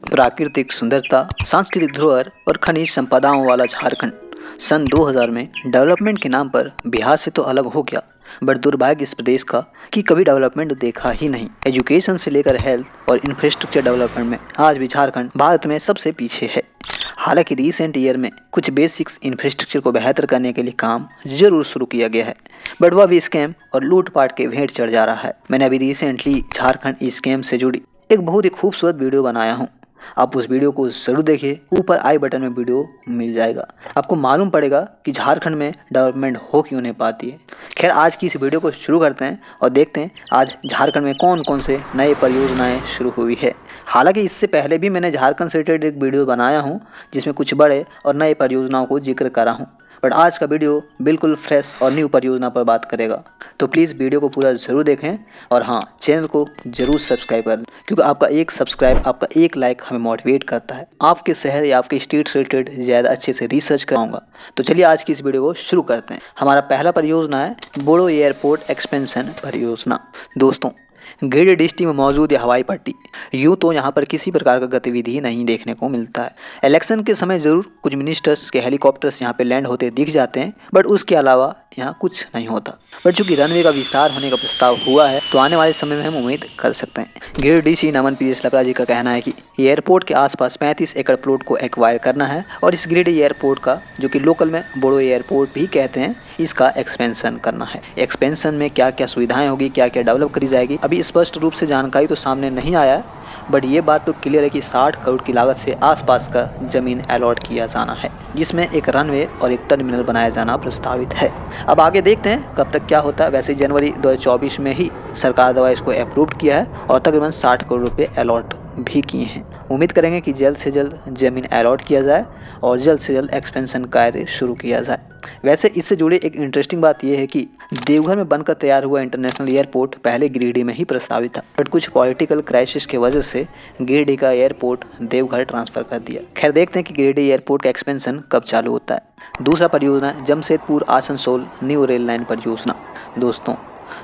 प्राकृतिक सुंदरता, सांस्कृतिक धरोहर और खनिज संपदाओं वाला झारखंड सन 2000 में डेवलपमेंट के नाम पर बिहार से तो अलग हो गया, बट दुर्भाग्य इस प्रदेश का कि कभी डेवलपमेंट देखा ही नहीं। एजुकेशन से लेकर हेल्थ और इंफ्रास्ट्रक्चर डेवलपमेंट में आज भी झारखंड भारत में सबसे पीछे है। हालांकि रिसेंट ईयर में कुछ बेसिक्स इंफ्रास्ट्रक्चर को बेहतर करने के लिए काम जरूर शुरू किया गया है, बट वह भी स्कैम और लूटपाट के भेंट चढ़ जा रहा है। मैंने अभी रिसेंटली झारखंड स्कैम से जुड़ी एक बहुत ही खूबसूरत वीडियो बनाया हूँ। आप उस वीडियो को जरूर देखिए, ऊपर आई बटन में वीडियो मिल जाएगा। आपको मालूम पड़ेगा कि झारखंड में डेवलपमेंट हो क्यों नहीं पाती है। खैर, आज की इस वीडियो को शुरू करते हैं और देखते हैं आज झारखंड में कौन कौन से नए परियोजनाएं शुरू हुई है। हालांकि इससे पहले भी मैंने झारखंड से रिलेटेड एक वीडियो बनाया हूँ जिसमें कुछ बड़े और नए परियोजनाओं को जिक्र करा हूँ, बट आज का वीडियो बिल्कुल फ्रेश और न्यू परियोजना पर बात करेगा। तो प्लीज़ वीडियो को पूरा ज़रूर देखें और हाँ, चैनल को ज़रूर सब्सक्राइब कर लें, क्योंकि आपका एक सब्सक्राइब, आपका एक लाइक हमें मोटिवेट करता है। आपके शहर या आपके स्टेट से रिलेटेड ज़्यादा अच्छे से रिसर्च कराऊंगा। तो चलिए आज की इस वीडियो को शुरू करते हैं। हमारा पहला परियोजना है बोड़ो एयरपोर्ट एक्सपेंशन परियोजना। दोस्तों, गिरिडीह डिस्ट्रिक्ट में मौजूद है हवाई पट्टी। यूँ तो यहाँ पर किसी प्रकार का गतिविधि नहीं देखने को मिलता है। इलेक्शन के समय ज़रूर कुछ मिनिस्टर्स के हेलीकॉप्टर्स यहाँ पे लैंड होते दिख जाते हैं, बट उसके अलावा यहाँ कुछ नहीं होता। बट चूंकि रनवे का विस्तार होने का प्रस्ताव हुआ है, तो आने वाले समय में हम उम्मीद कर सकते हैं। गिरिडीह सी नमन पीएस लपरा जी का कहना है कि एयरपोर्ट के आसपास 35 एकड़ प्लॉट को एक्वायर करना है और इस गिरिडीह एयरपोर्ट का, जो कि लोकल में बोड़ो एयरपोर्ट भी कहते हैं, इसका एक्सपेंशन करना है। एक्सपेंशन में क्या क्या सुविधाएं होगी, क्या क्या डेवलप करी जाएगी, अभी स्पष्ट रूप से जानकारी तो सामने नहीं आया है, बट ये बात तो क्लियर है कि 60 करोड़ की लागत से आसपास का जमीन अलॉट किया जाना है, जिसमें एक रनवे और एक टर्मिनल बनाया जाना प्रस्तावित है। अब आगे देखते हैं कब तक क्या होता है। वैसे जनवरी 2024 में ही सरकार द्वारा इसको अप्रूव किया है और तकरीबन 60 करोड़ रुपये अलॉट भी किए हैं। उम्मीद करेंगे कि जल्द से जल्द जमीन अलॉट किया जाए और जल्द से जल्द एक्सपेंशन कार्य शुरू किया जाए। वैसे इससे जुड़े एक इंटरेस्टिंग बात यह है कि देवघर में बनकर तैयार हुआ इंटरनेशनल एयरपोर्ट पहले गिरिडीह में ही प्रस्तावित था, बट कुछ पॉलिटिकल क्राइसिस की वजह से गिरिडीह का एयरपोर्ट देवघर ट्रांसफर कर दिया। खैर, देखते हैं कि गिरिडीह एयरपोर्ट का एक्सपेंशन कब चालू होता है। दूसरा परियोजना Jamshedpur Asansol new rail line परियोजना। दोस्तों,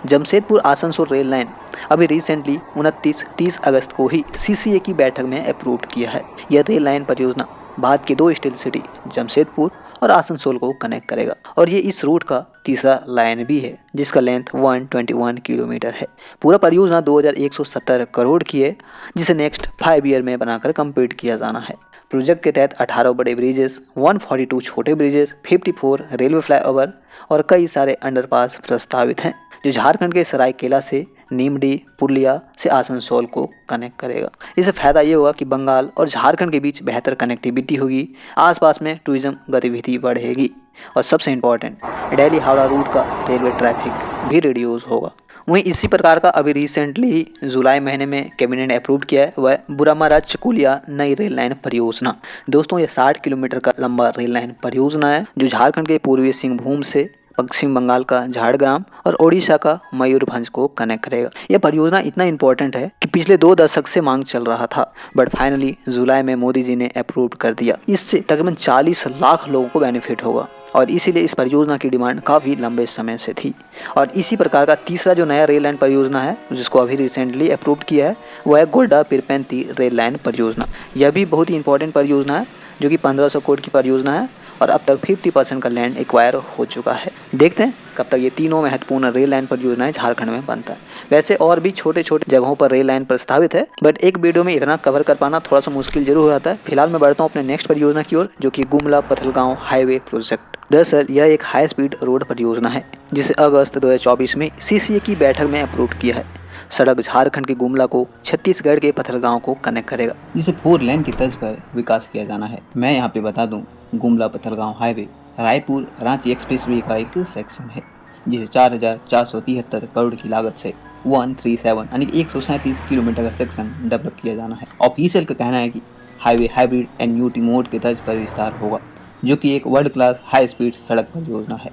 जमशेदपुर आसनसोल रेल लाइन अभी रिसेंटली 29-30 अगस्त को ही CCA की बैठक में अप्रूव किया है। यह रेल लाइन परियोजना भारत की 2 स्टील सिटी जमशेदपुर और आसनसोल को कनेक्ट करेगा और ये इस रूट का तीसरा लाइन भी है, जिसका लेंथ 121 किलोमीटर है। पूरा परियोजना 2170 करोड़ की है, जिसे नेक्स्ट 5 ईयर में बनाकर कंप्लीट किया जाना है। प्रोजेक्ट के तहत 18 बड़े ब्रिजेस, 142 छोटे ब्रिजेस, 54 रेलवे फ्लाईओवर और कई सारे अंडरपास प्रस्तावित हैं, जो झारखंड के सरायकेला से नीमडी पुरलिया से आसनसोल को कनेक्ट करेगा। इससे फायदा ये होगा कि बंगाल और झारखंड के बीच बेहतर कनेक्टिविटी होगी, आसपास में टूरिज्म गतिविधि बढ़ेगी और सबसे इम्पोर्टेंट, दिल्ली हावड़ा रूट का रेलवे ट्रैफिक भी रिड्यूस होगा। वहीं इसी प्रकार का अभी रिसेंटली ही जुलाई महीने में कैबिनेट ने अप्रूव किया है, वह बुरामारा चकुलिया नई रेल लाइन परियोजना। दोस्तों, यह 60 किलोमीटर का लंबा रेल लाइन परियोजना है, जो झारखंड के पूर्वी सिंहभूम से पश्चिम बंगाल का झाड़ग्राम और ओडिशा का मयूरभंज को कनेक्ट करेगा। यह परियोजना इतना इंपॉर्टेंट है कि पिछले 2 दशक से मांग चल रहा था, बट फाइनली जुलाई में मोदी जी ने अप्रूव कर दिया। इससे तकरीबन 40 लाख लोगों को बेनिफिट होगा और इसीलिए इस परियोजना की डिमांड काफ़ी लंबे समय से थी। और इसी प्रकार का तीसरा जो नया रेल लाइन परियोजना है, जिसको अभी रिसेंटली अप्रूव किया है, वह है गोड्डा पिरपेंती रेल लाइन परियोजना। यह भी बहुत ही इंपॉर्टेंट परियोजना है, जो कि 1500 करोड़ की परियोजना है और अब तक 50% का लैंड एक्वायर हो चुका है। देखते हैं कब तक ये तीनों महत्वपूर्ण रेल लाइन परियोजनाएं झारखंड में बनता है। वैसे और भी छोटे छोटे जगहों पर रेल लाइन प्रस्तावित है, बट एक वीडियो में इतना कवर कर पाना थोड़ा सा मुश्किल जरूर हो जाता है। फिलहाल मैं बढ़ता हूँ अपने नेक्स्ट परियोजना की ओर, जो कि गुमला पथलगांव हाईवे प्रोजेक्ट। दरअसल यह एक हाई स्पीड रोड परियोजना है, जिसे अगस्त 2024 में CCA की बैठक में अप्रूव किया है। सड़क झारखंड के गुमला को छत्तीसगढ़ के पथलगांव को कनेक्ट करेगा, जिसे 4 लेन की तर्ज पर विकास किया जाना है। मैं यहाँ पे बता दूं, गुमला पथलगांव हाईवे रायपुर रांची एक्सप्रेसवे का एक सेक्शन है, जिसे 4473 करोड़ की लागत से 137 यानी 137 किलोमीटर का सेक्शन डेवलप किया जाना है। ऑफिशियल का कहना है कि हाईवे हाइब्रिड एन्यूटी मोड के तर्ज पर विस्तार होगा, जो कि एक वर्ल्ड क्लास हाई स्पीड सड़क परियोजना है।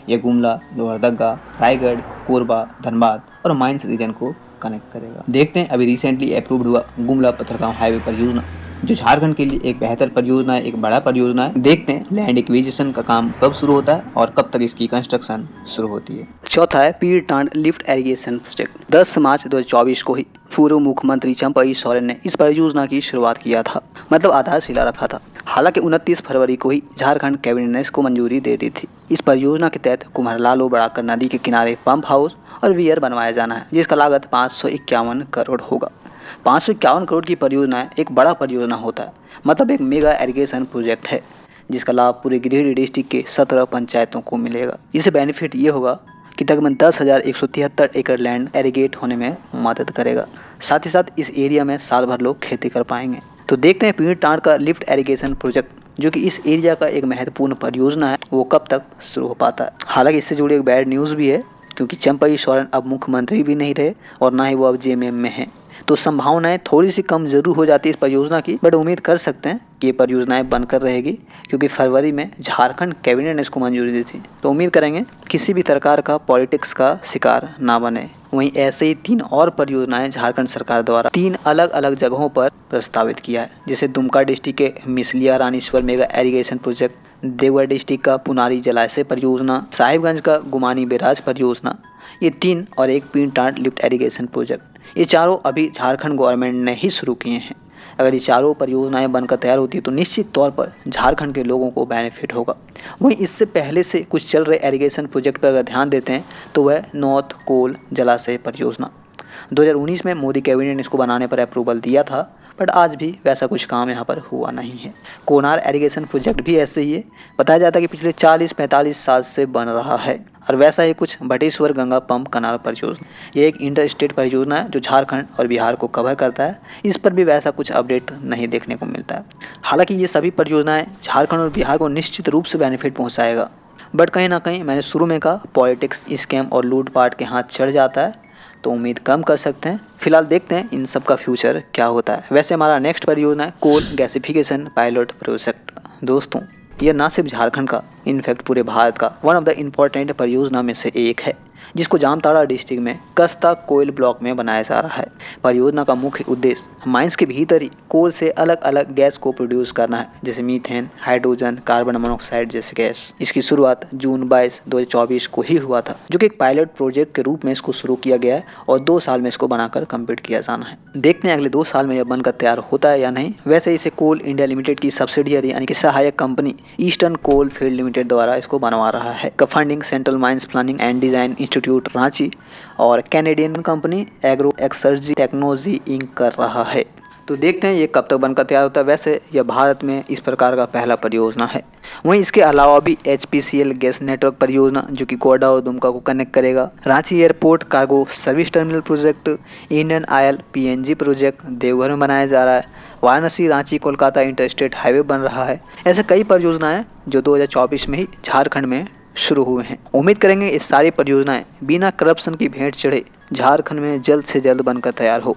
यह गुमला, लोहरदगा, रायगढ़, कोरबा, धनबाद और माइंस रीजन को कनेक्ट करेगा। देखते हैं अभी रिसेंटली अप्रूव्ड हुआ गुमला पथलगांव हाईवे परियोजना जो झारखंड के लिए एक बेहतर परियोजना है, एक बड़ा परियोजना है। देखते हैं लैंड एक्विजिशन का काम कब शुरू होता है और कब तक इसकी कंस्ट्रक्शन शुरू होती है। चौथा है पीर टांड लिफ्ट इरिगेशन प्रोजेक्ट। 10 मार्च 2024 को ही पूर्व मुख्यमंत्री चंपाई सोरेन ने इस परियोजना की शुरुआत किया था, मतलब आधारशिला रखा था। हालांकि 29 फरवरी को ही झारखंड कैबिनेट ने इसको मंजूरी दे दी थी। इस परियोजना के तहत कुम्हरलालो बड़ाकर नदी के किनारे पंप हाउस और वियर बनवाया जाना है, जिसका लागत 551 करोड़ होगा। 551 करोड़ की परियोजना एक बड़ा परियोजना होता है, मतलब एक मेगा इरिगेशन प्रोजेक्ट है जिसका लाभ पूरे गिरिडीह डिस्ट्रिक्ट के 17 पंचायतों को मिलेगा। इससे बेनिफिट ये होगा कि तकरीबन 10,173 एकड़ लैंड एरिगेट होने में मदद करेगा। साथ ही साथ इस एरिया में साल भर लोग खेती कर पाएंगे। तो देखते हैं पीर टांड का लिफ्ट इरिगेशन प्रोजेक्ट, जो कि इस एरिया का एक महत्वपूर्ण परियोजना है, वो कब तक शुरू हो पाता है। हालांकि इससे जुड़ी एक बैड न्यूज़ भी है, क्योंकि चंपाई सोरेन अब मुख्यमंत्री भी नहीं रहे और ना ही वो अब जेएमएम में हैं। तो संभावनाएं थोड़ी सी कम जरूर हो जाती है इस परियोजना की, बट उम्मीद कर सकते हैं कि ये परियोजनाएं बनकर रहेगी, क्योंकि फरवरी में झारखंड कैबिनेट ने इसको मंजूरी दी थी। तो उम्मीद करेंगे किसी भी प्रकार का पॉलिटिक्स का शिकार ना बने। वहीं ऐसे ही 3 और परियोजनाएं झारखंड सरकार द्वारा 3 अलग अलग जगहों पर प्रस्तावित किया है, जैसे दुमका डिस्ट्रिक्ट के Masalia Raneshwar mega irrigation project, Deoghar district का पुनारी जलाशय परियोजना, साहिबगंज का गुमानी बैराज परियोजना, ये 3 और एक पीर टांड लिफ्ट इरिगेशन प्रोजेक्ट। ये चारों अभी झारखंड गवर्नमेंट ने ही शुरू किए हैं। अगर ये चारों परियोजनाएं बनकर तैयार होती है तो निश्चित तौर पर झारखंड के लोगों को बेनिफिट होगा। वहीं इससे पहले से कुछ चल रहे इरिगेशन प्रोजेक्ट पर अगर ध्यान देते हैं तो वह नॉर्थ कोल जलाशय परियोजना। 2019 में मोदी कैबिनेट ने इसको बनाने पर अप्रूवल दिया था, बट आज भी वैसा कुछ काम यहाँ पर हुआ नहीं है। कोनार इरिगेशन प्रोजेक्ट भी ऐसे ही है, बताया जाता है कि पिछले 40-45 साल से बन रहा है। और वैसा ही कुछ भटेश्वर गंगा पंप कनाल परियोजना, ये एक इंटर स्टेट परियोजना है जो झारखंड और बिहार को कवर करता है। इस पर भी वैसा कुछ अपडेट नहीं देखने को मिलता है। हालांकि ये सभी परियोजनाएं झारखंड और बिहार को निश्चित रूप से बेनिफिट पहुँचाएगा, बट कहीं ना कहीं मैंने शुरू में कहा पॉलिटिक्स, स्कैम और लूटपाट के हाथ चढ़ जाता है, तो उम्मीद कम कर सकते हैं। फिलहाल देखते हैं इन सब का फ्यूचर क्या होता है। वैसे हमारा नेक्स्ट परियोजना है कोल गैसिफिकेशन पायलट प्रोजेक्ट। दोस्तों, यह ना सिर्फ झारखंड का, इनफैक्ट पूरे भारत का वन ऑफ द इम्पोर्टेंट परियोजना में से एक है, जिसको जामताड़ा डिस्ट्रिक्ट में कस्ता कोयल ब्लॉक में बनाया जा रहा है। परियोजना का मुख्य उद्देश्य माइंस के भीतर ही कोल से अलग अलग गैस को प्रोड्यूस करना है, जैसे मीथेन, हाइड्रोजन, कार्बन मोनोऑक्साइड जैसे गैस। इसकी शुरुआत जून 22, 2024 को ही हुआ था, जो कि एक पायलट प्रोजेक्ट के रूप में इसको शुरू किया गया है और 2 साल में इसको बनाकर कंप्लीट किया जाना है। देखते हैं अगले 2 साल में यह बनकर तैयार होता है या नहीं। वैसे इसे कोल इंडिया लिमिटेड की सब्सिडियरी यानी कि सहायक company Eastern Coal Field Limited द्वारा इसको बनवा रहा है। का funding Central Mines Planning and Design Institute Ranchi और Canadian company Agro Exergy Technology Inc कर रहा है। तो देखते हैं ये कब तक बनकर तैयार होता है। वैसे यह भारत में इस प्रकार का पहला परियोजना है। वहीं इसके अलावा भी HPCL गैस नेटवर्क परियोजना, जो कि गोड्डा और दुमका को कनेक्ट करेगा, Ranchi airport cargo service terminal project, Indian oil PNG project Deoghar में बनाया जा रहा है, वाराणसी रांची कोलकाता इंटरस्टेट हाईवे बन रहा है। ऐसे कई परियोजनाएं जो 2024 में ही झारखंड में शुरू हुए हैं। उम्मीद करेंगे ये सारी परियोजनाएं बिना करप्शन की भेंट चढ़े झारखंड में जल्द से जल्द बनकर तैयार हो।